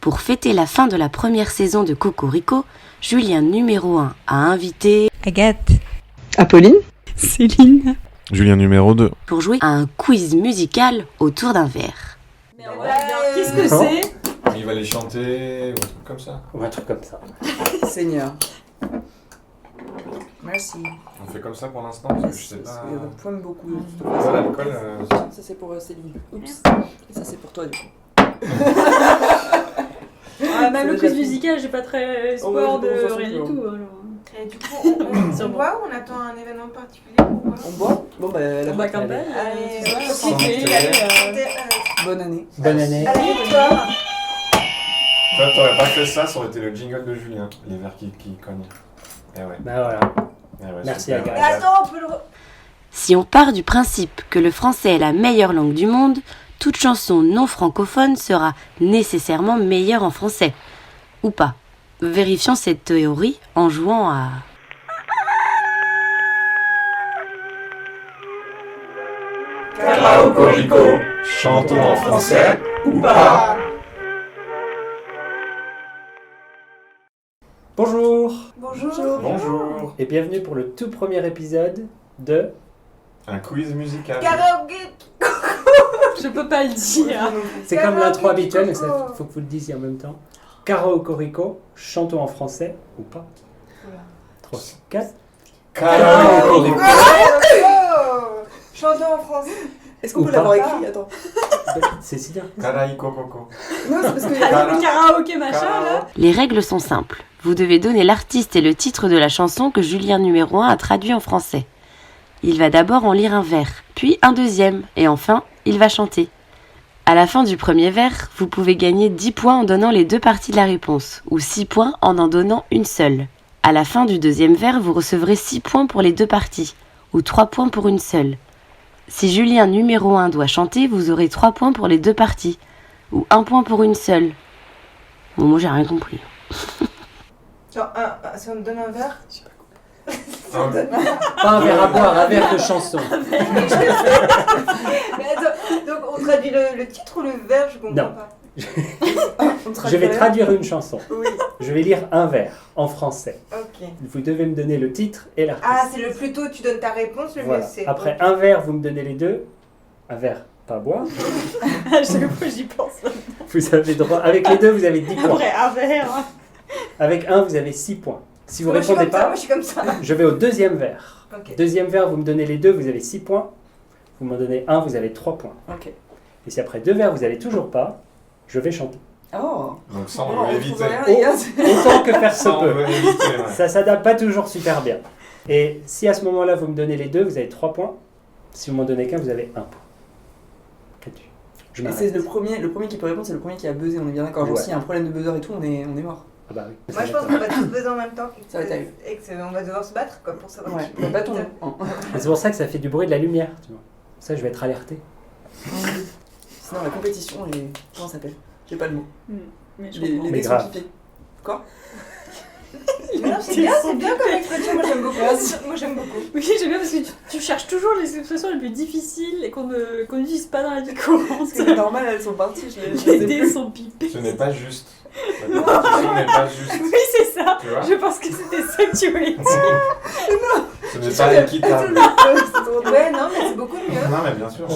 Pour fêter la fin de la première saison de Cocorico, Julien numéro 1 a invité Agathe, Apolline, Céline, Julien numéro 2. pour jouer à un quiz musical autour d'un verre. qu'est-ce que c'est? Il va les chanter ou un truc comme ça. Ou un truc comme ça. Seigneur. Merci. On fait comme ça pour l'instant parce que je sais pas. Il y en a pomme beaucoup. Voilà, l'alcool. Ça c'est pour Céline. Oups. Et ça c'est pour toi du coup. Même le quiz musical, j'ai pas très espoir Oh, ouais, de bon, ça, rien du c'est tout. Alors. Et du coup, on boit ou on attend un événement particulier pour boire? On boit. Bon bah la On va quand même. Allez, santé. bonne année. Bonne année. Allez, victoire. Toi, t'aurais pas fait ça, ça aurait été le jingle de Julien. Les verres qui cognent. Eh ouais. Bah voilà. Eh ouais, Merci, super. Agathe. Et attends, on peut le... Si on part du principe que le français est la meilleure langue du monde, toute chanson non francophone sera nécessairement meilleure en français. Ou pas. Vérifions cette théorie en jouant à... Cocorico, chantons en français ou pas. Bonjour Bonjour. Bonjour. et bienvenue pour le tout premier épisode de... Un quiz musical. Karaoke. Je peux pas le dire. C'est comme Karaoke l'intro habituelle, mais Coco. il faut que vous le disiez en même temps. Caraocorico, chantons en français ou pas. 3, 4. Cocorico. Chantons en français. Est-ce qu'on Ou peut pas. l'avoir écrit? Attends. C'est si bien. Caraïco Coco. Non, c'est parce que Le karaoké machin là. Les règles sont simples. Vous devez donner l'artiste et le titre de la chanson que Julien numéro 1 a traduit en français. Il va d'abord en lire un vers, puis un deuxième, et enfin, il va chanter. À la fin du premier vers, vous pouvez gagner 10 points en donnant les deux parties de la réponse, ou 6 points en donnant une seule. À la fin du deuxième vers, vous recevrez 6 points pour les deux parties, ou 3 points pour une seule. Si Julien numéro 1 doit chanter, vous aurez 3 points pour les deux parties, ou 1 point pour une seule. Bon, moi j'ai rien compris. Genre, si on te donne un verre, Pas un verre à boire, un verre de chanson. Mais attends, donc on traduit le titre ou le verre, je comprends Non. pas. Je vais traduire une chanson. Oui, Je vais lire un vers en français. ok. Vous devez me donner le titre et l'artiste. Ah, c'est le plus tôt tu donnes ta réponse, le Voilà. mieux c'est. Après Ok. un verre, vous me donnez les deux. Un verre, pas à boire. À chaque fois j'y pense. Vous avez droit. Avec les deux, vous avez 10 points. Après un verre. Avec un, vous avez 6 points. Si vous Moi, je suis répondez comme ça, pas, moi je suis comme ça. je vais au deuxième verre. Ok. Deuxième verre, vous me donnez les deux, vous avez 6 points. Vous m'en donnez un, vous avez 3 points. Ok. Et si après deux verres, vous avez toujours pas, je vais chanter. Oh. Donc ça, Bon, on veut on éviter. trouve rien, les gars. Autant que faire se Ça, on peut. veut éviter, ouais. Ça s'adapte pas toujours super bien. Et si à ce moment-là, vous me donnez les deux, vous avez 3 points. Si vous m'en donnez qu'un, vous avez 1 point. Qu'as-tu? Je Et m'arrête. c'est le premier qui peut répondre, c'est le premier qui a buzzé, on est bien d'accord. Genre Ouais. s'il y a un problème de buzzer et tout, on est mort. Ah bah oui. Moi je pense qu'on va tous buzzer en même temps Ça va être terrible. et qu'on va devoir se battre quoi, pour savoir Ouais, qui le bâton. Et c'est pour ça que ça fait du bruit de la lumière. Tu vois. Ça, je vais être alerté. Sinon la compétition, les... comment ça s'appelle? J'ai pas le mot. Mais je Les comprends. Mais dés sont grave. pipés. Quoi? Mais non, c'est bien comme expression, moi j'aime beaucoup. Moi j'aime beaucoup. Oui, j'aime bien parce que tu cherches toujours les expressions les plus difficiles et qu'on n'utilise pas dans la vie courante. Parce que c'est normal, elles sont parties, je les Les ai dés plus. sont pipés. Ce n'est pas juste. La compétition n'est pas juste. Oui, c'est ça. Tu vois? Je pense que c'était ça que tu voulais dire. Ce n'est pas équitable. Ouais, non, mais c'est beaucoup mieux. Non, mais bien sûr,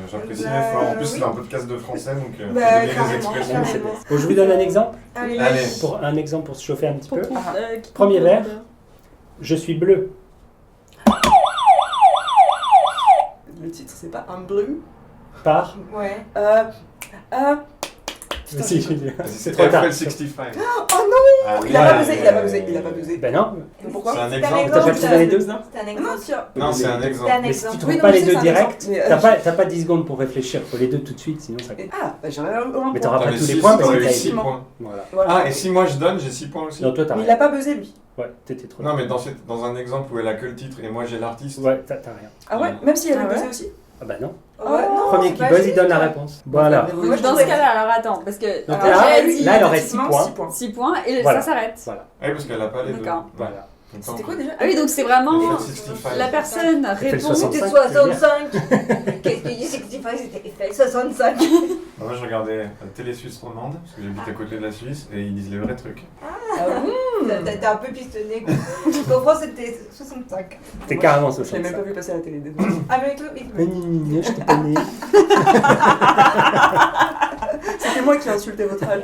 j'apprécie l'effort. En plus, c'est un podcast de français, donc faut Bah, donner des carrément, expressions. carrément. Bon, je vous donne un exemple. Allez. Allez. Pour un exemple pour se chauffer un petit peu. Qui Premier compte verre. le Je suis bleu. Le titre, c'est pas un bleu. Par. Ouais. Putain, Si, j'ai- C'est trop tard. FL65. Oh non. Ah, Il a pas ouais, buzzé, il a pas buzzé, il a pas buzzé. Ben non. Pourquoi? C'est un C'est exemple. T'as pas trouvé les deux? C'est un Non, exemple. sûr. Non, c'est un C'est exemple. un Mais si tu exemple. trouves Oui, non, pas mais les c'est deux un directs, exemple. Mais, t'as pas 10 secondes pour réfléchir. Faut les deux tout de suite, sinon ça. Ah, bah j'aurais un point. Mais t'auras Ah, pas mais tous les si, points t'aurais parce que eu t'as 6 eu. points. Voilà. Voilà. Ah, et si moi je donne, j'ai 6 points aussi. Non, toi t'as Mais il rien. a pas buzzé lui. Ouais, t'étais trop. Non, mais dans un exemple où elle a que le titre et moi j'ai l'artiste. Ouais, t'as rien. Ah ouais? Même si elle a Ah ouais buzzé aussi? Ah bah non. Ouais, non, Premier c'est qui pas buzz, il juste. donne la réponse. Voilà. Mais Moi, je Dans ce trouvais- cas-là, alors attends, parce que Donc alors, là, j'ai dit là, elle aurait 6 effectivement, points. 6 points. 6 points et Voilà. ça s'arrête. Voilà. Oui, parce qu'elle a pas les deux. D'accord. Voilà. C'était quoi déjà? Ah oui, donc c'est vraiment Eiffel 65. la personne Eiffel répond. 65. C'était 65. Qu'est-ce que tu dis 65? C'était Eiffel 65. Moi, je regardais la télé suisse romande, parce que j'habite à côté de la Suisse, et ils disent les vrais trucs. T'as un peu pistonné. En France, c'était 65. C'était carrément Je l'ai même 65. pas vu passer à la télé, désolé. Ah, mais toi, oui. Je t'ai pas né. C'était moi qui ai insulté votre âge.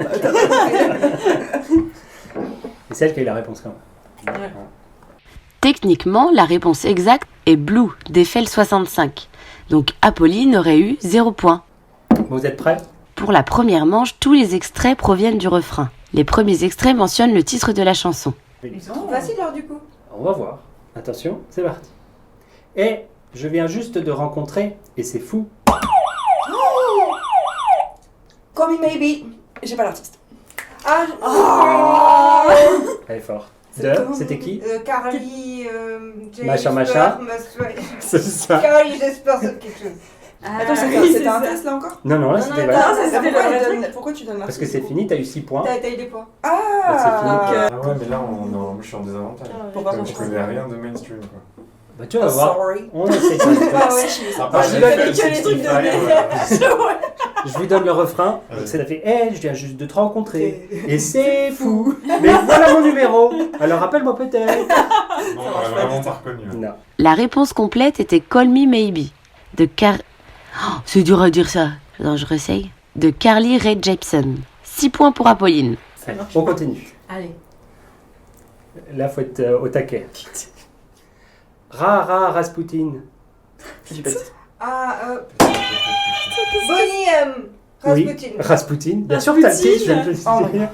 C'est celle qui a eu la réponse quand même. Techniquement, la réponse exacte est Blue d'Eiffel 65. Donc Apolline aurait eu 0 point. Vous êtes prêts? Pour la première manche, tous les extraits proviennent du refrain. Les premiers extraits mentionnent le titre de la chanson. C'est trop facile, alors, du coup. On va voir. Attention, c'est parti. Et je viens juste de rencontrer, et c'est fou, Call me maybe. J'ai pas l'artiste. Ah, elle est forte. C'est C'était qui? Carly, Machin, machin. C'est ça. Carly, j'espère c'est quelque chose. Attends, oui, c'était un ça. test là encore? Non, là, Non, c'était non, valable. non, ça, c'était Pourquoi tu donnes Parce l'artiste? que c'est fini, t'as eu 6 points. T'as eu des points. c'est Ah! Ah ouais, mais là, moi, je suis en désavantage. Pourquoi Comme moi, je connais rien de mainstream, quoi. Bah tu vas voir. Sorry. On essaie. Ah ouais. Je connais que les trucs de Je vous donne le refrain. Ouais. Donc ça fait je viens juste de te rencontrer. Et c'est fou. Mais voilà mon numéro. Alors rappelle-moi peut-être. Non, on l'a vraiment pas reconnu. Hein. Non. La réponse complète était Call Me Maybe de Oh, c'est dur à dire ça. Non, je réessaye. De Carly Rae Jepsen. 6 points pour Apolline. Allez, on continue. Allez. Là, faut être au taquet. Rasputin. J'ai pas dit. Bonnie Oui, Rasputin. Rasputin. Bien sûr que t'as le titre, je viens de le Oh my dire.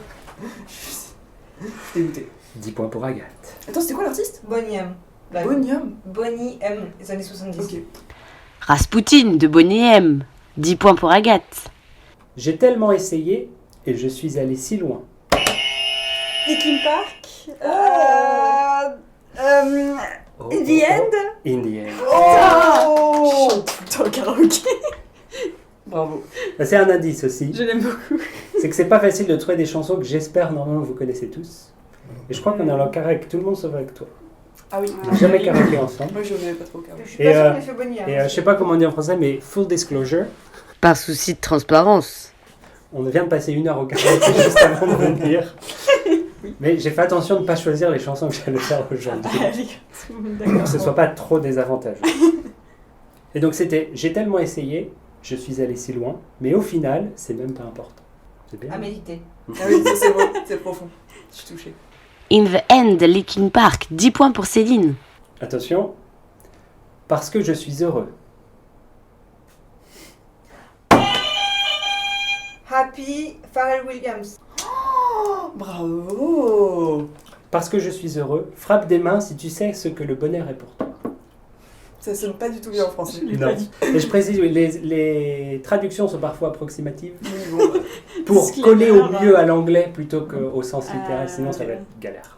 Dégoûté. 10 points pour Agathe. Attends, c'était quoi l'artiste? Bonnie M. Bonium. Bonnie M. Les années 70. Ok. Rasputin de Bonnie M. 10 points pour Agathe. J'ai tellement essayé et je suis allé si loin. Linkin Park. Oh, In the end. In the end. Oh! Putain, karaoké. Bravo. Bah, c'est un indice aussi. Je l'aime beaucoup. C'est que c'est pas facile de trouver des chansons que j'espère normalement vous connaissez tous. Et je crois qu'on est en karaoké avec tout le monde sauf avec toi. Ah oui. On n'a jamais karaoké ensemble. Moi, je n'avais pas trop karaoké. Je suis Et, pas sûre que j'ai fait Bonnie M. Et je sais pas comment on dit en français, mais full disclosure, Par souci de transparence. on vient de passer 1 heure au karaoké juste avant de venir. Mais j'ai fait attention de ne pas choisir les chansons que j'allais faire aujourd'hui. Allez, Pour que ce soit pas trop désavantageux. Et donc c'était, j'ai tellement essayé, je suis allé si loin, mais au final, c'est même pas important. C'est bien. À méditer. Ah oui, ça, c'est beau, c'est profond. Je suis touchée. In the End de Linkin Park. 10 points pour Céline. Attention, parce que je suis heureux. Happy Pharrell Williams. Oh, bravo! Parce que je suis heureux, frappe des mains si tu sais ce que le bonheur est pour toi. Ça sonne pas du tout bien en français. Non. Et je précise, oui, les traductions sont parfois approximatives Oui, bon. pour Disclaimer. coller au mieux à l'anglais plutôt qu'au sens littéral, sinon ça va être galère.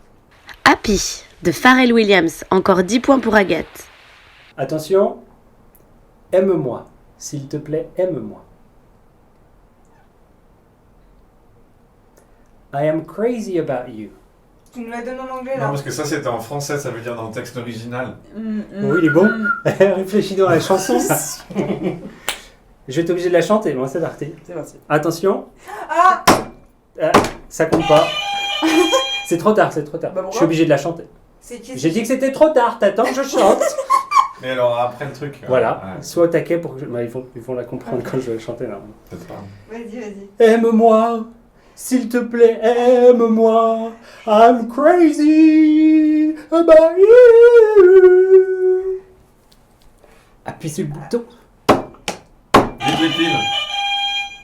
Happy de Pharrell Williams. Encore 10 points pour Agathe. Attention, aime-moi, s'il te plaît, aime-moi. I am crazy about you. Tu nous la donnes en anglais Non, là? parce que ça, c'était en français, ça veut dire dans le texte original. Oui, il est bon. Réfléchis donc à la chanson. Je vais être obligé de la chanter, bon, c'est parti. C'est parti. Attention, Ah! ça compte pas. C'est trop tard, c'est trop tard. Bah, pourquoi Je suis obligé de la chanter. C'est qui? J'ai dit que c'était trop tard, t'attends que je chante. Mais alors, après le truc. Voilà, ouais, sois au taquet pour que ils vont la comprendre quand je vais chanter là. peut-être pas. Vas-y. Aime-moi, s'il te plaît, aime-moi. I'm crazy about you. Appuie sur le bouton. Vite les piles.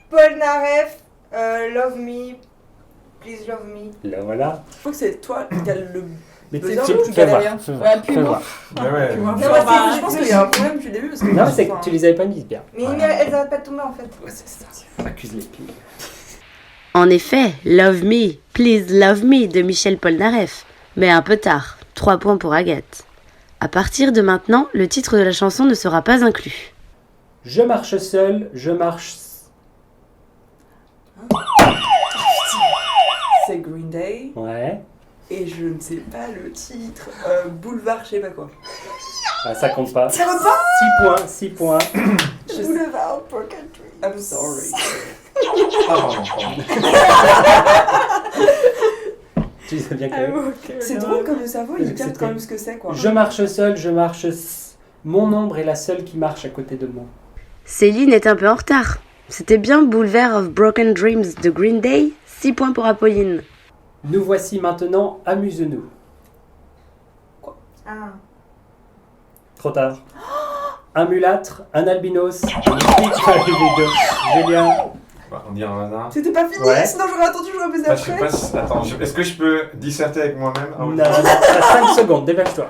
Paul Naref, Love Me, Please Love Me. Là voilà. Je crois que c'est toi qui as le. Mais Fais tu voir, fais voir. galérien. Fais voir, Ouais, puis fais moi. voir. Mais ouais. Non, Ouais, parce que bah, je pense qu'il y a un problème depuis le début. Parce que Non, c'est que tu les avais pas mis bien. Mais elles arrêtent pas de tomber en fait. Ouais, c'est ça. Accuse les pieds. En effet, Love Me, Please Love Me de Michel Polnareff. Mais un peu tard. 3 points pour Agathe. À partir de maintenant, le titre de la chanson ne sera pas inclus. Je marche seul, je marche. C'est Green Day. Ouais. et je ne sais pas le titre. Boulevard, je sais pas quoi. Ah, ça compte pas. Ça compte pas 6 points. Boulevard Broken Tree. I'm sorry. Ah, pardon. Tu sais bien que... C'est drôle comme le cerveau, il C'était- capte quand même ce que c'est quoi. Je marche seul, mon ombre est la seule qui marche à côté de moi. Céline est un peu en retard. C'était bien Boulevard of Broken Dreams de Green Day. 6 points pour Apolline. Nous voici maintenant, amuse-nous. Ah. Trop tard. Un mulâtre, un albinos, Julien. Bah, on dirait un hasard. C'était pas fini, Ouais. sinon j'aurais attendu, j'aurais baisé Ah, je sais après. pas si... Attends, est-ce que je peux disserter avec moi-même? Ah, Non, oui. t'as 5 secondes, dépêche-toi.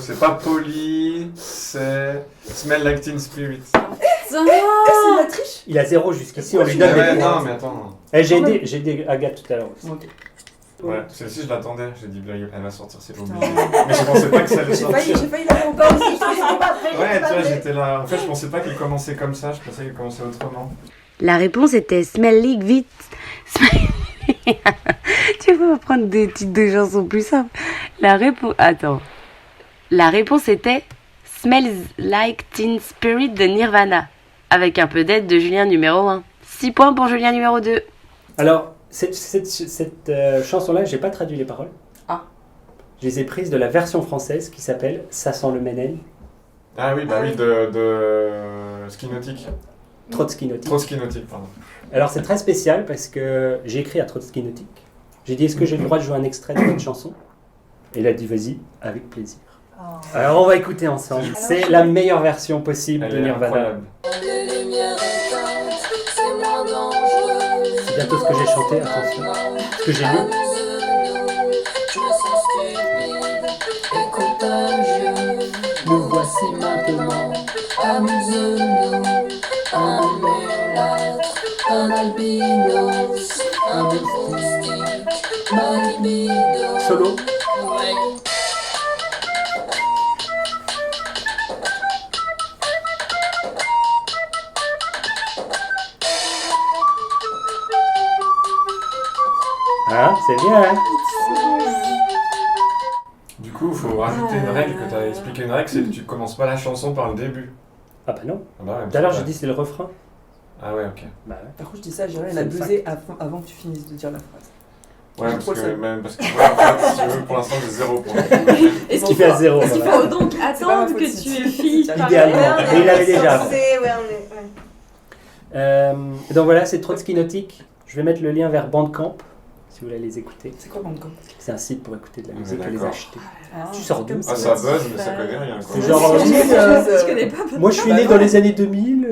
C'est pas Polly, c'est Smell Like Teen Spirit. C'est la triche. Il a 0 jusqu'ici, on lui donne Ouais, des non, points. mais attends. J'ai aidé Agathe tout à l'heure aussi. Ok. Ouais, celle-ci je l'attendais, j'ai dit elle va sortir, c'est pas Putain. obligé. Mais je pensais pas que ça allait J'ai failli sortir. l'avoir Moi aussi, je pensais pas prêt. Ouais, tu vois, j'étais là. En fait, je pensais pas qu'il commençait comme ça, je pensais qu'il commençait autrement. La réponse était Smell Like Vite. Tu peux pas prendre des titres de chansons plus simples. Attends. La réponse était Smells Like Teen Spirit de Nirvana. Avec un peu d'aide de Julien numéro 1. 6 points pour Julien numéro 2. Alors, cette chanson-là, j'ai pas traduit les paroles. Ah. Je les ai prises de la version française qui s'appelle Ça sent le Ménel, Ah oui, bah oui, de Ski Nautique. Trotsky Nautique. Trop Ski Nautique, pardon. Alors c'est très spécial parce que j'ai écrit à Trotsky Nautique. J'ai dit est-ce que j'ai le droit de jouer un extrait de votre chanson? Et il a dit vas-y, avec plaisir. Oh. Alors on va écouter ensemble. C'est la meilleure version possible Elle de est Nirvana. incroyable. C'est bientôt ce que j'ai chanté, attention. Ce que j'ai lu. Nous voici maintenant. Amuse-nous, un mulâtre, un albinos, un moustique, ma libido. Solo. Ouais. Hein, c'est bien, hein? Du coup, il faut rajouter une règle que tu as expliqué. Une règle, c'est que tu commences pas la chanson par le début. Ah bah non. Ah bah ouais, Tout à l'heure c'est j'ai dit c'est le refrain. Ah ouais, ok. Bah ouais. Par contre, je dis ça, Jérôme, elle C'est a le buzzé avant que tu finisses de dire la phrase. Ouais, J'ai parce trop le que, seum. même, parce que ouais, en fait, si tu veux, pour l'instant, j'ai 0 points. Ce qui fait à 0. Est-ce qu'il Voilà. faut donc pas ma attendre faute que si tu tu- finisses par Idéalement. Ouais, Mais il avait déjà. censé, ouais, on est. Donc voilà, c'est Trotsky Nautique. Je vais mettre le lien vers Bandcamp si vous voulez les écouter. C'est quoi Bandcamp? C'est un site pour écouter de la Ouais, musique et les d'accord. acheter. Ah, Tu sors d'où? comme Ah, ça buzz, mais ça connaît rien, quoi. C'est genre, Je connais pas. moi je suis né dans les années 2000.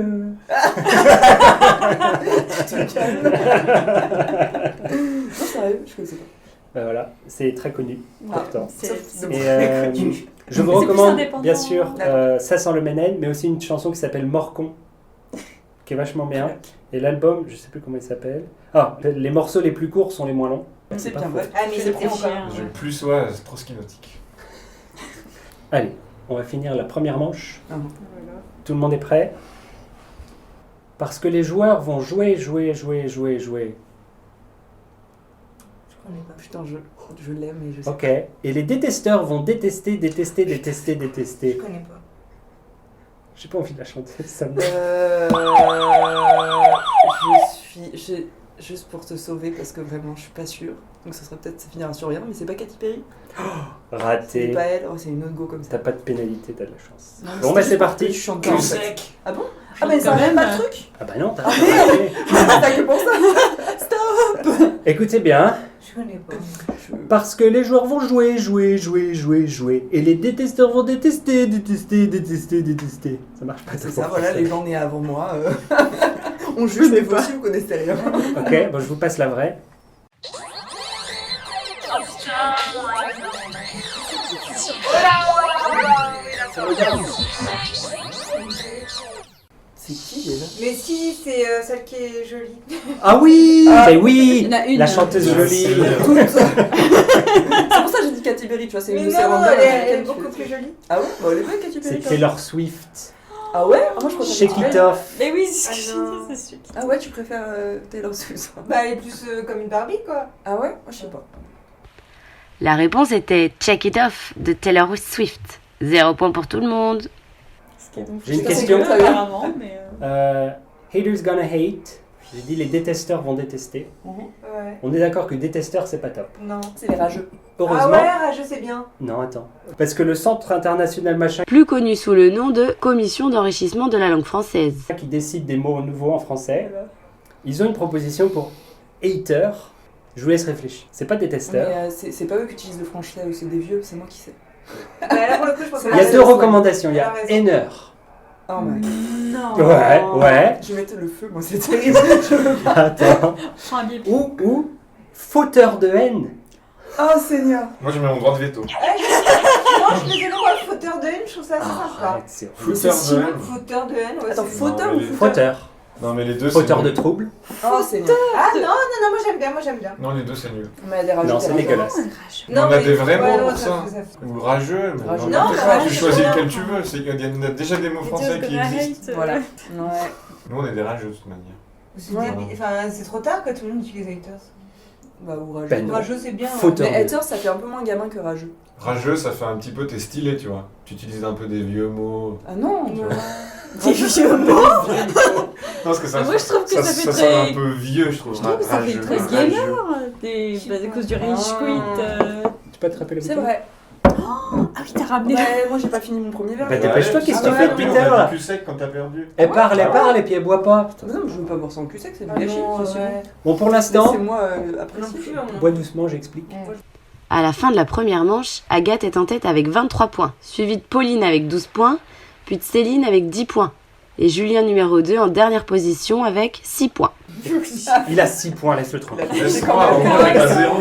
Tu te calmes. Non, sérieux, je connaissais pas. Voilà, c'est très connu pourtant. C'est- Et je vous plus recommande indépendant. bien sûr Ça sent le Ménel, mais aussi une chanson qui s'appelle Morcon, qui est vachement bien. Et l'album, je sais plus comment il s'appelle. Ah, les morceaux les plus courts sont les moins longs. C'est pas bien faux. vrai. Ah, mais C'est c'est pro. encore. J'ai plus, ouais, c'est trop skinotique. Allez, on va finir la première manche. Ah. Tout le monde est prêt? Parce que les joueurs vont jouer. Je connais pas. Putain, je l'aime et je sais. Ok. Et les détesteurs vont détester. Je connais pas. J'ai pas envie de la chanter, ça me... Juste pour te sauver parce que vraiment je suis pas sûre. Donc ça finira sur rien, mais c'est pas Katy Perry. C'est Raté. pas elle, oh, c'est une autre go comme ça. T'as pas de pénalité, t'as de la chance. Non, mais Bon c'était bah juste c'est pour parti. que je chante bien, en fait. Ah bon? Ah mais ça quand n'a même, pas de truc. Ah bah non, t'as Ah, pas raté. T'as que pour ça. Écoutez bien. Je connais pas. Parce que les joueurs vont jouer. Et les détesteurs vont détester. Ça marche pas. C'est trop ça, voilà, français. les gens nés avant moi. On juge, mais vous aussi vous connaissez rien. Ok, bon je vous passe la vraie. C'est qui déjà? Mais si, c'est celle qui est jolie. Ah oui, mais oui, Il y en a une. la chanteuse jolie. Toutes. C'est pour ça que j'ai dit Katy Perry, tu vois, c'est Mais une non, random elle est américaine, beaucoup tu plus fais. jolie. Ah ouais? Bah elle est pas Katy Perry. C'est toi. Taylor Swift. Ah ouais? Ah, moi je préfère Shake Katy it Perry. off. Mais oui, c'est ce que Ah non. je dis, c'est sûr. Ah ouais, tu préfères Taylor Swift? Bah, elle est plus comme une Barbie, quoi. Ah ouais? Moi je sais pas. La réponse était Check It Off de Taylor Swift. 0 point pour tout le monde. Ce qui est donc J'ai une fou, question. c'est que, apparemment, mais Haters gonna hate. J'ai dit les détesteurs vont détester. Ouais. On est d'accord que détesteur, c'est pas top. Non. C'est les rageux. Heureusement. Ah ouais, rageux, c'est bien. Non, attends. Parce que le Centre international machin Plus connu sous le nom de Commission d'enrichissement de la langue française. qui décide des mots nouveaux en français, ils ont une proposition pour hater. Je vous laisse réfléchir. C'est pas détesteur. Mais c'est pas eux qui utilisent le français ou c'est des vieux, c'est moi qui sais. Bah, là, pour le coup, je pense que Il y a deux recommandations. Il y a Elle a raison. hainer. Oh my god. non. Ouais. Je vais mettre le feu, moi c'est terrible. Je veux pas. Attends. Prends un billet. Ou fauteur de haine. Oh Seigneur. Moi j'ai mis mon droit de veto. Non, je suis désolée, moi, fauteur de haine, je trouve ça assez sympa. Arrête, c'est horrible. Fauteur c'est de haine. Fauteur de haine, ouais. Attends, c'est- fauteur Non, ou mais fauteur? Fauteur. Non mais les deux Fauteur c'est de nul. troubles. Oh Seigneur. Ah non, moi j'aime bien. Non, les deux c'est nul. Mais elle a des rageux. Non, c'est dégueulasse. On a mais- des vrais ouais, mots non, pour ça. fait- Ou rageux. Mais Rageux. Non, mais tu rageux, choisis c'est lequel bien. tu veux. Il y a déjà des mots français qui existent. Voilà. Ouais. Nous on est des rageux de toute manière. C'est Ouais. débile. Enfin, c'est trop tard que tout le monde utilise haters. Bah ou rageux. Ben non. Rageux, c'est bien. Fauteur. Mais hater ça fait un peu moins gamin que rageux. Rageux ça fait un petit peu t'es stylé tu vois. Tu utilises un peu des vieux mots. Ah non. Des vieux mots. Non parce que ça, Mais moi, je trouve que ça fait sonne très- un peu vieux je trouve. Je trouve que ça fait Rageux, très rageux. gamer. À cause du rage quit. Tu peux te rappeler le C'est bouton vrai. Ah oui, t'as ramené. Ouais, moi j'ai pas fini mon premier verre. Bah, dépêche-toi, qu'est-ce que tu Ah fais ouais, depuis non, tout à l'heure là plus sec quand t'as perdu. Elle parle et puis elle boit pas. Putain. Non, mais je veux pas boire sans cul sec, c'est Ah du gâchis. non, c'est sûr. ouais. Bon, pour l'instant, Laissez-moi Non apprécier. plus, bois doucement, j'explique. À la fin de la première manche, Agathe est en tête avec 23 points, suivie de Pauline avec 12 points, puis de Céline avec 10 points, et Julien numéro 2 en dernière position avec 6 points. Il a 6 points, laisse-le tranquille. Laisse-moi, au moins avec un zéro.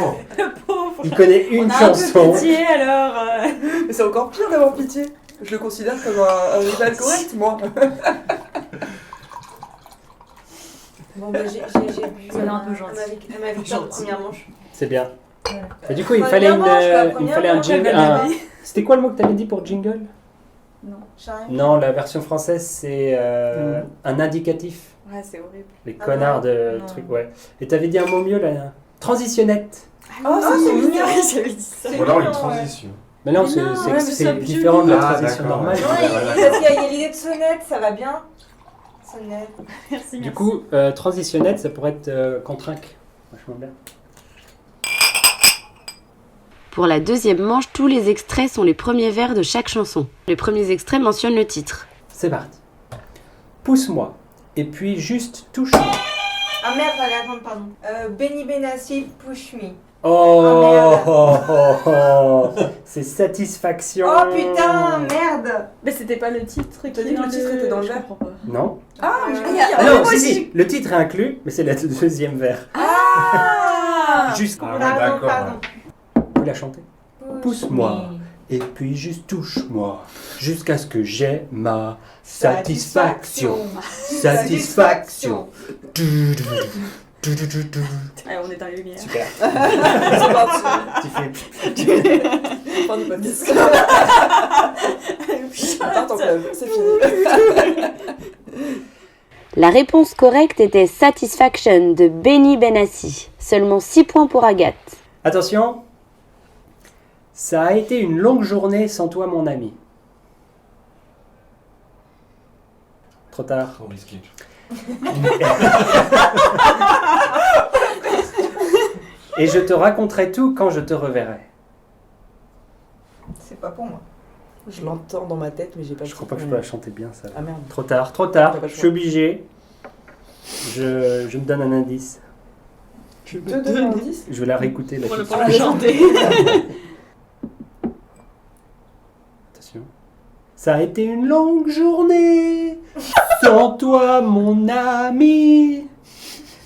Pauvre. Il connaît une On a un peu chanson. pitié alors. Mais c'est encore pire d'avoir pitié. Je le considère comme un rival correct, moi. Bon, bah, j'ai bu Ça a l'air un peu gentil. à ma victoire de première manche. C'est bien. Voilà. Et du coup, il Première fallait, manche, la il première fallait un manche, jingle. elle un- m'avait- C'était quoi le mot que t'avais dit pour jingle? Charlie. Non, la version française, c'est un indicatif. Ouais, c'est horrible. Les Ah connards non, de non. trucs, ouais. Et t'avais dit un mot mieux là. Transitionnette. Oh, c'est mignon. J'avais dit ça. C'est Ou alors une mignon, ouais. transition. Mais non, Mais c'est non, c'est- ouais, mais c'est ça, différent de la Ah, transition d'accord. normale. Non, parce qu'il y a l'idée de sonnette, ça va bien. Sonnette. Merci. Du coup, transitionnette, ça pourrait être contrainque. Vachement bien. Pour la deuxième manche, tous les extraits sont les premiers vers de chaque chanson. Les premiers extraits mentionnent le titre. C'est parti. Pousse-moi. Et puis juste touche-moi. Ah merde, fallait attendre, pardon. Benny Benassi, Push Me. Oh, merde. c'est satisfaction. Oh putain, merde. Mais c'était pas le titre qui T'as dit que le titre était dans le Je verre. comprends pas. Non. Ah, Euh, j'ai Ah non, si, si. Le titre est inclus, mais c'est le deuxième vers. Ah Juste. Ah ouais, Pardon, d'accord. pardon. Vous pouvez la chanter. Pousse-moi. Et puis juste touche-moi. Jusqu'à ce que j'ai ma satisfaction. Satisfaction. Du, du, du, du, du, du. Allez, on est dans les lumières. Super. C'est parti. Tu fais. Fin du podcast. Attends ton club, c'est fini. La réponse correcte était Satisfaction de Benny Benassi. Seulement 6 points pour Agathe. Attention. Ça a été une longue journée sans toi, mon ami. Trop tard. Trop risqué. Et je te raconterai tout quand je te reverrai. C'est pas pour moi. Je l'entends dans ma tête, mais j'ai pas Je crois pas que je peux la chanter bien, ça. Ah merde. Trop tard. T'as pas le Je choix. suis obligé. Je me donne un indice. Tu te donnes un indice? Je vais la réécouter. Là, Pour le tout de suite. chanter. Attention. Ça a été une longue journée sans toi, mon ami.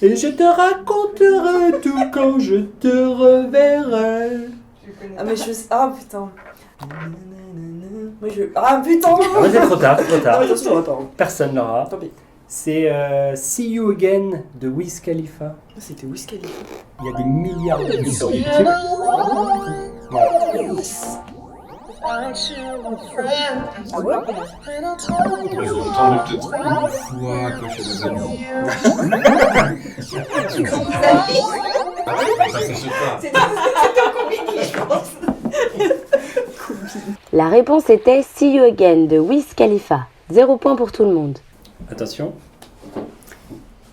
Et je te raconterai tout quand je te reverrai. Je connais Ah pas. mais je... Ah putain. Moi je... Ah putain. Ah, mais c'est trop tard, trop Ah tard. mais attention, on pas. Personne l'aura. Tant pis. C'est See You Again de Wiz Khalifa. C'était Wiz Khalifa. Il y a des milliards de vues sur YouTube. Voilà. Ah ouais? Ils ont entendu peut-être 3 fois clocher des avions. Ça s'achète pas. C'était compliqué, je pense. La réponse était See You Again de Wiz Khalifa. 0 point pour tout le monde. Attention.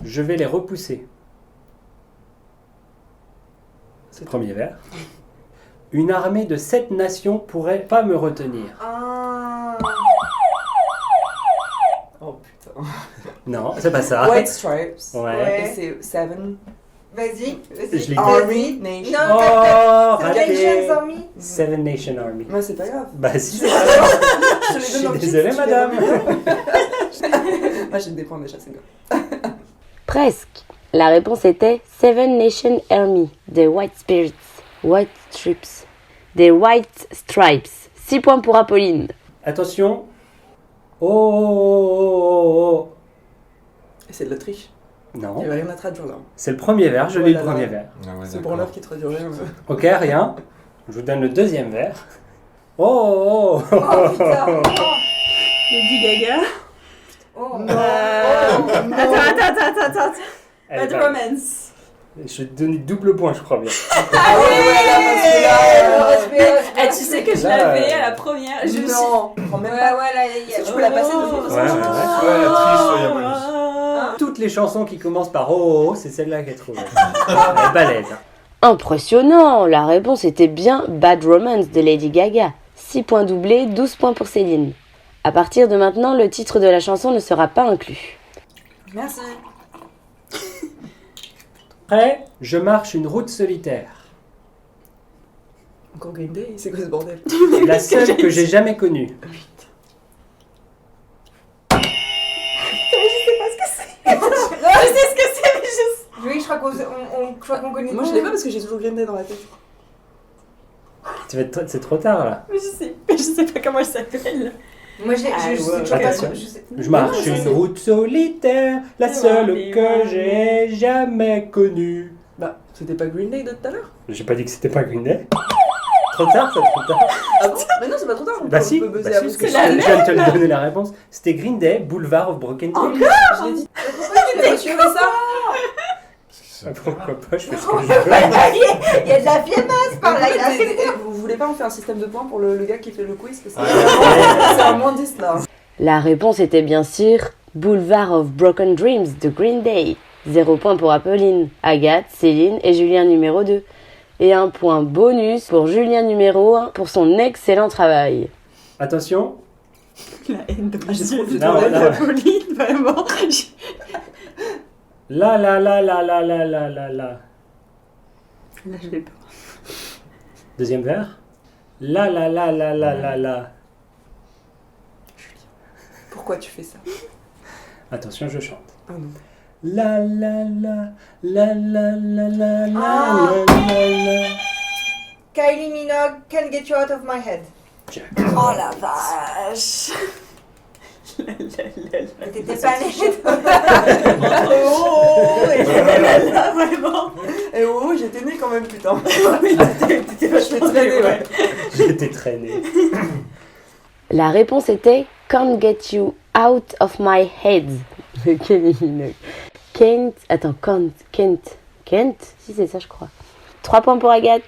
Je vais les repousser. C'est Premier vers. Une armée de 7 nations pourrait pas me retenir. Ah. Oh putain. Non, c'est pas ça. White Stripes. Ouais. Et c'est Seven Vas-y. Je l'ai Army Nation. Non, Oh, Seven Nations raté. Army. Seven Nation Army. Ouais, c'est pas grave. Bah si, c'est Je ça. te les Je donne dans le suis kit, désolé, si tu les madame. veux. Moi j'ai des points déjà, c'est bien. Presque. La réponse était Seven Nation Army des White Spirits. White Stripes. Des White Stripes. 6 points pour Apolline. Attention. Oh. Et c'est de la triche. Il Non, n'y avait rien à traduire là. c'est le premier vers, je Oh lis là le là. premier vers. Ah ouais, C'est d'accord. pour l'heure qui traduit rien. Ok, rien. Je vous donne le deuxième vers. Oh. Oh putain. Lady Gaga. Oh. Non. Attends. Elle est Bad pas- Romance. Je vais te donner double point, je crois bien. Ah ouais, Eh, tu sais que je Là, l'avais à la première. Je me suis- Non, prends même Ouais, pas. ouais, là, il y a. Tu peux la passer de toute Ouais, façon. ouais, ouais. Soit la triche, soit il y a bonus. Toutes les chansons qui commencent par oh, c'est celle-là qu'elle trouve. Elle est balèze. Impressionnant. La réponse était bien Bad Romance de Lady Gaga. 6 points doublés, 12 points pour Céline. À partir de maintenant, le titre de la chanson ne sera pas inclus. Merci. Après, je marche une route solitaire. Encore Green Day, c'est quoi ce bordel? La seule que j'ai jamais connue. Je sais ce que c'est, mais je Oui, je crois qu'on connaît. Moi je l'ai pas parce que j'ai toujours Green Day dans la tête. C'est trop tard là. je sais pas comment elle s'appelle. Moi, je sais ouais, toujours pas attention. sûr. Je sais. Je marche une route solitaire, la seule que j'ai jamais connue. Bah, c'était pas Green Day de tout à l'heure? J'ai pas dit que c'était pas Green Day. Trop tard, c'est trop tard. Ah bon? Mais non, c'est pas trop tard. Bah On si, peut bah buzzer si, après. parce que c'est je la viens de te donner la réponse. C'était Green Day, Boulevard of Broken Dreams. Je l'ai dit. Pourquoi tu l'as tué ça? Pourquoi pas, je fais ce que je veux. Il y a de la fiémasse par là. Vous voulez pas en faire un système de points pour le gars qui fait le quiz? Parce que c'est un moins 10 là. La réponse était bien sûr Boulevard of Broken Dreams de Green Day. 0 point pour Apolline, Agathe, Céline et Julien numéro 2. Et 1 point bonus pour Julien numéro 1 pour son excellent travail. Attention. La haine de J'ai trop de Non, non. Pauline, vraiment. La la la la la la la la la. Là, je l'ai pas. Deuxième vers. La la la la la la la. Pourquoi tu fais ça? Attention, je chante. Ah non. La la la la la la la la Ah. la la. Kylie Minogue, Can't Get You Out of My Head. Oh la vache. T'étais pas née. Oh, et là, vraiment. Eh oh, j'étais née quand même, putain. Oui, t'étais vachement Je traînée, ouais. J'étais traîné. La réponse était Can't Get You Out of My Head de Kylie Minogue. Kent, si c'est ça je crois. 3 points pour Agathe.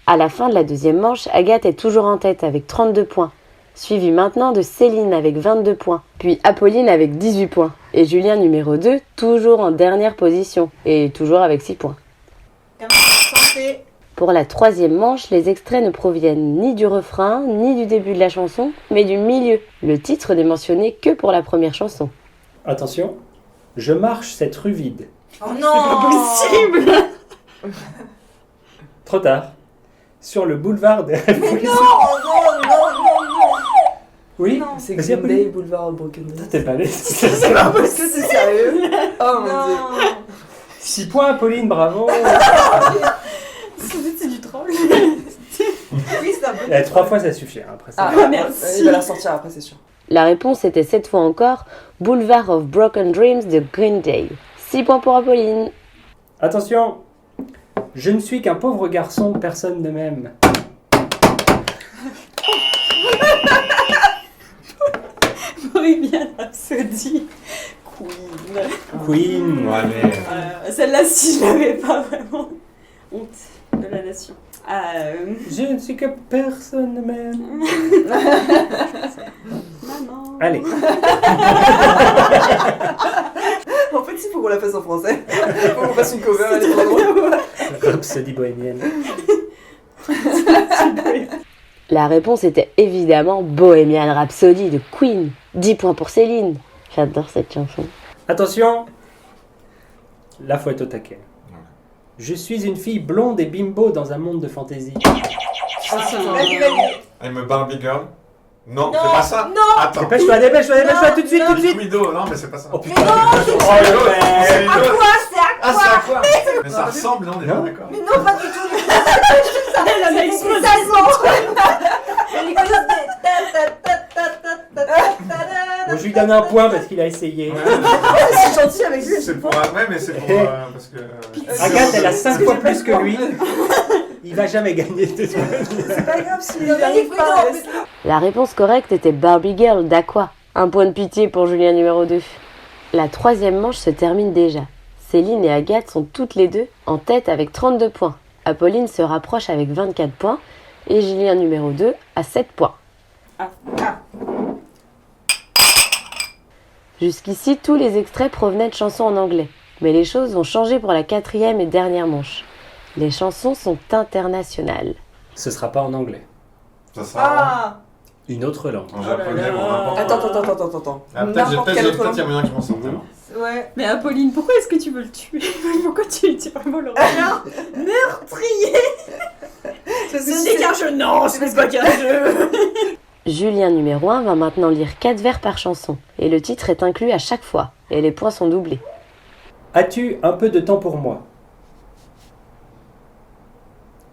À la fin de la deuxième manche, Agathe est toujours en tête avec 32 points. Suivi maintenant de Céline avec 22 points, puis Apolline avec 18 points, et Julien numéro 2 toujours en dernière position, et toujours avec 6 points. Santé. Pour la troisième manche, les extraits ne proviennent ni du refrain, ni du début de la chanson, mais du milieu. Le titre n'est mentionné que pour la première chanson. Attention. Je marche cette rue vide. Oh non. Possible. Trop tard. Sur le boulevard des Révolutions. Non. Oui. C'est Vas-y, Green Apolline. Day, Boulevard Broken Dreams. T'es pas allé. Est-ce que c'est sérieux? Oh mon dieu. Non. 6 points, Apolline, bravo. C'est du troll. Oui, c'est un peu. 3 fois, ça suffit. Hein, après ça. Ah, merci. il va la ressortir après, c'est sûr. La réponse était cette fois encore Boulevard of Broken Dreams de Green Day. 6 points pour Apolline. Attention. Je ne suis qu'un pauvre garçon, personne ne m'aime. Bohemian Rhapsody. Queen. Ouais, mais. Celle-là, si je l'avais pas, vraiment. Honte de la nation. Je ne suis que personne même. Maman. Allez. En fait, il faut qu'on la fasse en français. Faut qu'on fasse une cover, elle est trop drôle. Rhapsody bohémienne. La réponse était évidemment Bohemian Rhapsody de Queen. 10 points pour Céline. J'adore cette chanson. Attention. La faut être au taquet. Je suis une fille blonde et bimbo dans un monde de fantaisie. I'm a Barbie girl. Non, c'est pas ça. Non. Attends. Dépêche-toi, tout de suite, tout de suite. Cluedo, non, mais c'est pas ça. Oh putain. À quoi? C'est à Ah, quoi? c'est à quoi? Mais ça ressemble, non, on est pas Non. d'accord. Mais non, pas du tout. Elle en a C'est explosé. Mais les colocs Bon, je lui donne un point parce qu'il a essayé. C'est gentil avec lui. C'est pour. Ouais, mais c'est pour. Parce que. Agathe, elle a 5 fois plus que lui. Il va jamais gagner de toute façon. C'est pas grave s'il Non, mais arrive les pas. couilles, La réponse correcte était Barbie Girl d'Aqua. Un point de pitié pour Julien numéro 2. La troisième manche se termine déjà. Céline et Agathe sont toutes les deux en tête avec 32 points. Apolline se rapproche avec 24 points et Julien numéro 2 a 7 points. Jusqu'ici, tous les extraits provenaient de chansons en anglais. Mais les choses vont changer pour la quatrième et dernière manche. Les chansons sont internationales. Ce sera pas en anglais. Ça sera Une autre langue. en japonais ou n'importe Attends. Ah, peut-être N'importe quelle autre il y a moyen que je m'en sorte. alors. Ouais. Mais Apolline, pourquoi est-ce que tu veux le tuer? Pourquoi tu vraiment le regardes meurtrier? Ce n'est qu'un jeu. Non, ce n'est pas qu'un jeu. Julien numéro 1 va maintenant lire 4 vers par chanson. Et le titre est inclus à chaque fois. Et les points sont doublés. As-tu un peu de temps pour moi?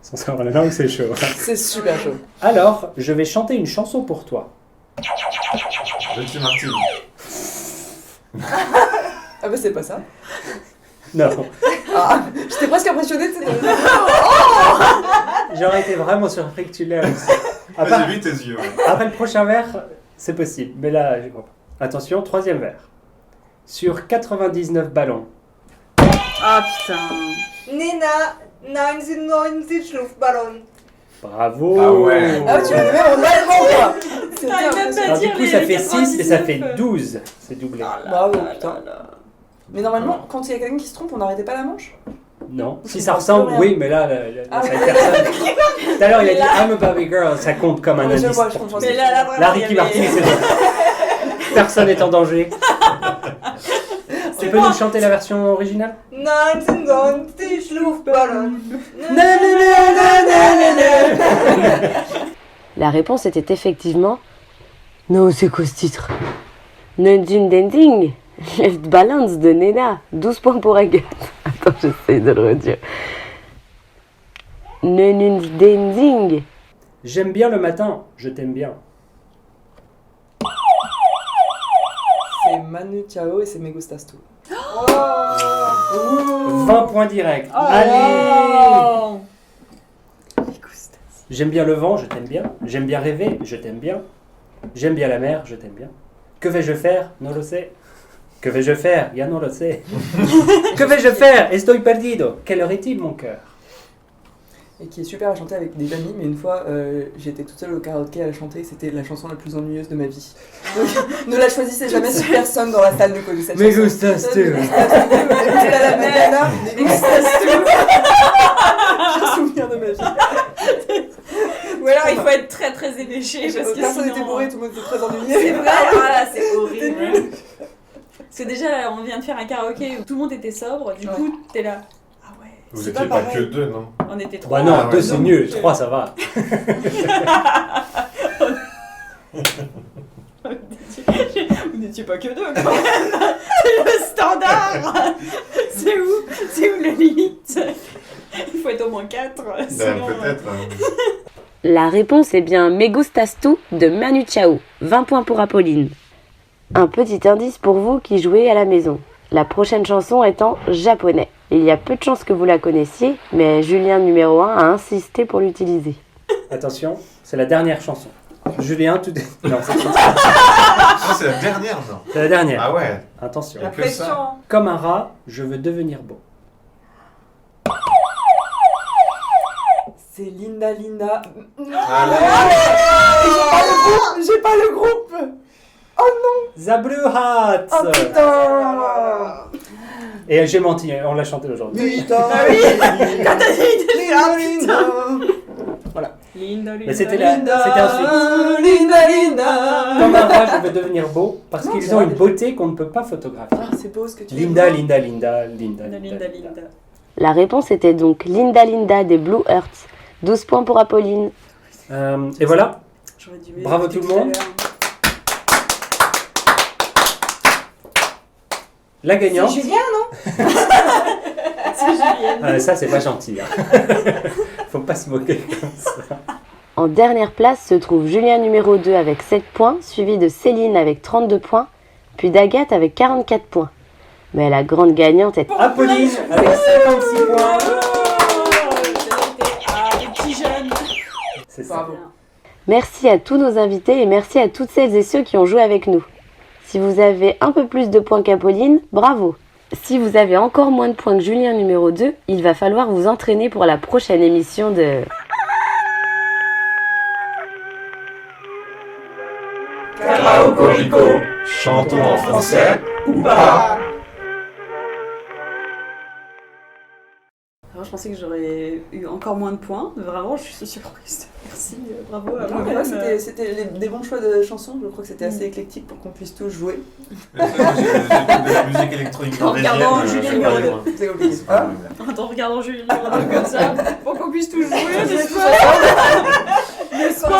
Sans savoir la langue, c'est chaud. C'est super chaud. Alors, je vais chanter une chanson pour toi. Ricky Martin. Ah bah c'est pas ça. Non, Ah, j'étais presque impressionnée. j'aurais été vraiment surpris que tu l'aies aussi. À part- J'ai vu tes yeux. Ouais. Après le prochain vers, c'est possible. Mais là, je crois pas. Attention, troisième vers. Sur 99 ballons. Ah putain. Nena, 99 Luftballon. Bravo. Ah ouais. Ah ouais, tu l'as même en allemand quoi. C'était T'arrives même pas à impressionnant. Alors, du dire coup, les ça fait 6 et ça fait 99. 12. C'est doublé. Bravo putain. Mais normalement, quand il y a quelqu'un qui se trompe, on n'arrêtait pas la manche. Non. Si Je ça comprends ressemble, plus rien. oui, mais là, Ah cette ouais. personne. Tout à l'heure, il a dit I'm a Barbie girl, ça compte comme un Ouais, je indice. vois, je comprends. Mais là, vraiment, La il y Ricky avait- Martin, c'est personne n'est en danger. Tu peux nous chanter la version originale? 99 Luftballon. La réponse était effectivement... Non, c'est quoi ce titre? Nunjin Dending, Left Balance de Nena. 12 points pour Agathe. Attends, j'essaie de le redire. Nunjin Dending. J'aime bien le matin, je t'aime bien. C'est Manu Chao et c'est Me Gustas Tu. 20 points directs. Oh. Allez! J'aime bien le vent, je t'aime bien. J'aime bien rêver, je t'aime bien. J'aime bien la mer, je t'aime bien. Que vais-je faire? No lo sé. Que vais-je faire? Ya no lo sé. Que vais-je faire? Estoy perdido. Quelle heure est-il, mon cœur? Et qui est super à chanter avec des amis, mais une fois j'étais toute seule au karaoké à la chanter, c'était la chanson la plus ennuyeuse de ma vie. Donc ne la choisissez jamais si personne dans la salle ne connaît cette Me chanson. gustas tu. Écoutez la Madonna, Me Gustas Tu. J'ai un souvenir de ma vie. Ou alors il faut être très très éméché parce que Personne sinon... n'était bourré, tout le monde était très C'est ennuyé. vrai, voilà, c'est horrible. Parce que déjà, là, on vient de faire un karaoké où tout le monde était sobre, du coup, t'es là. Ah ouais, Vous C'est étiez pas pas pareil. que deux, non? on était trois. Bah non, Ah ouais, 2 c'est non. mieux, 3 ça va. Vous n'étiez pas que deux, quand même. C'est le standard. C'est où la limite? Il faut être au moins 4. Ben, Sinon, peut-être. La réponse est bien Me Gustas Tu de Manu Chao. 20 points pour Apolline. Un petit indice pour vous qui jouez à la maison. La prochaine chanson est en japonais. Il y a peu de chances que vous la connaissiez, mais Julien numéro 1 a insisté pour l'utiliser. Attention, c'est la dernière chanson. Julien, tout. Non, Ah, c'est la dernière, non? c'est la dernière. Ah ouais. Attention. La La que ça. pression. Comme un rat, je veux devenir beau. C'est Linda Linda. Ah, J'ai pas le groupe. The Blue Hats. Oh putain. Et j'ai menti, on l'a chanté aujourd'hui. Putain. Quand t'as dit Linda Linda. Linda, Mais c'était ensuite. Linda Linda. Comme un rat, je veux devenir beau parce Non, qu'ils c'est ont vrai, une mais- beauté qu'on ne peut pas photographier. Ah, c'est beau ce que tu dis. Linda, Linda, Linda, Linda, Linda, Linda, Linda, Linda. La réponse était donc Linda Linda des Blue Hearts. 12 points pour Apolline. Et voilà, J'aurais dû Bravo m'écouter tout le monde. à l'heure. la gagnante. C'est Julien, non? C'est Julienne. Ça, c'est pas gentil. Hein. Faut pas se moquer comme ça. En dernière place se trouve Julien numéro 2 avec 7 points, suivi de Céline avec 32 points, puis d'Agathe avec 44 points. Mais la grande gagnante est Apolline avec 56 points. Les petits jeunes. C'est ça. Bravo. Merci à tous nos invités et merci à toutes celles et ceux qui ont joué avec nous. Si vous avez un peu plus de points qu'Apolline, bravo. Si vous avez encore moins de points que Julien numéro 2, il va falloir vous entraîner pour la prochaine émission de... Cocorico, chantons en français ou pas? Alors, je pensais que j'aurais eu encore moins de points. Vraiment, je suis surprise. Merci, bravo à Non, mais moi-même. là, c'était des bons choix de chansons. Je crois que c'était assez éclectique pour qu'on puisse tous jouer. J'ai de la musique électronique En regardant Julien je sais numéro pas, deux. moi. C'est obligé. C'est pas mal. En regardant Julien comme ça, pour qu'on puisse tous jouer, n'est-ce pas?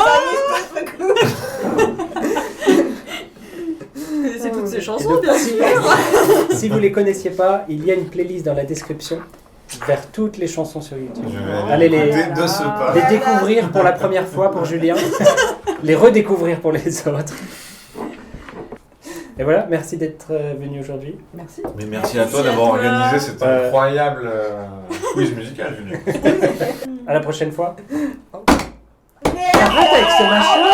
Vous connaissez toutes ces chansons, bien sûr. Si vous les connaissiez pas, il y a une playlist dans la description vers toutes les chansons sur YouTube. Je vais Allez, les les- écouter de ce pas. Les découvrir pour la première fois pour Julien, les redécouvrir pour les autres. Et voilà, merci d'être venu aujourd'hui. Merci. Mais merci à toi Merci à d'avoir toi. organisé cet incroyable quiz musical, Julien. À la prochaine fois. Arrête avec ce machin.